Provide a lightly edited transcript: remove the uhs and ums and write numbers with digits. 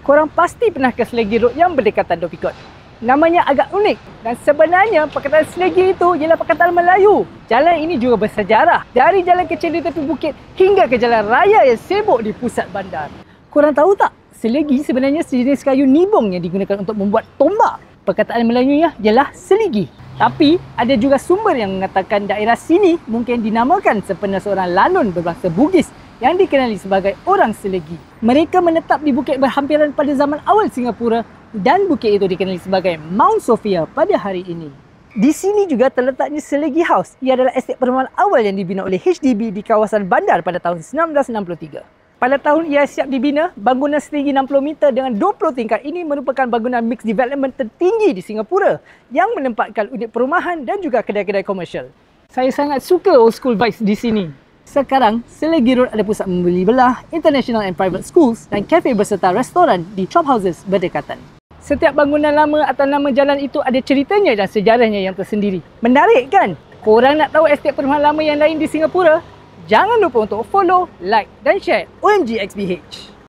Korang pasti pernah ke Selagi Road yang berdekatan Dhoby Ghaut. Namanya agak unik dan sebenarnya perkataan Selagi itu ialah perkataan Melayu. Jalan ini juga bersejarah. Dari jalan kecil di tepi bukit hingga ke jalan raya yang sibuk di pusat bandar. Korang tahu tak? Seligi sebenarnya sejenis kayu nibong yang digunakan untuk membuat tombak. Perkataan Melayunya ialah seligi. Tapi ada juga sumber yang mengatakan daerah sini mungkin dinamakan sempena seorang lalun berbangsa Bugis yang dikenali sebagai orang Seligi. Mereka menetap di bukit berhampiran pada zaman awal Singapura dan bukit itu dikenali sebagai Mount Sophia pada hari ini. Di sini juga terletaknya Seligi House. Ia adalah estet perumahan awal yang dibina oleh HDB di kawasan bandar pada tahun 1963. Pada tahun ia siap dibina, bangunan setinggi 60 meter dengan 20 tingkat ini merupakan bangunan mixed development tertinggi di Singapura yang menempatkan unit perumahan dan juga kedai-kedai komersial. Saya sangat suka old school vibes di sini. Sekarang, Selagi Road ada pusat membeli belah, international and private schools dan kafe berserta restoran di shop houses berdekatan. Setiap bangunan lama atau nama jalan itu ada ceritanya dan sejarahnya yang tersendiri. Menarik kan? Korang nak tahu estet perumahan lama yang lain di Singapura? Jangan lupa untuk follow, like dan share OMG XBH.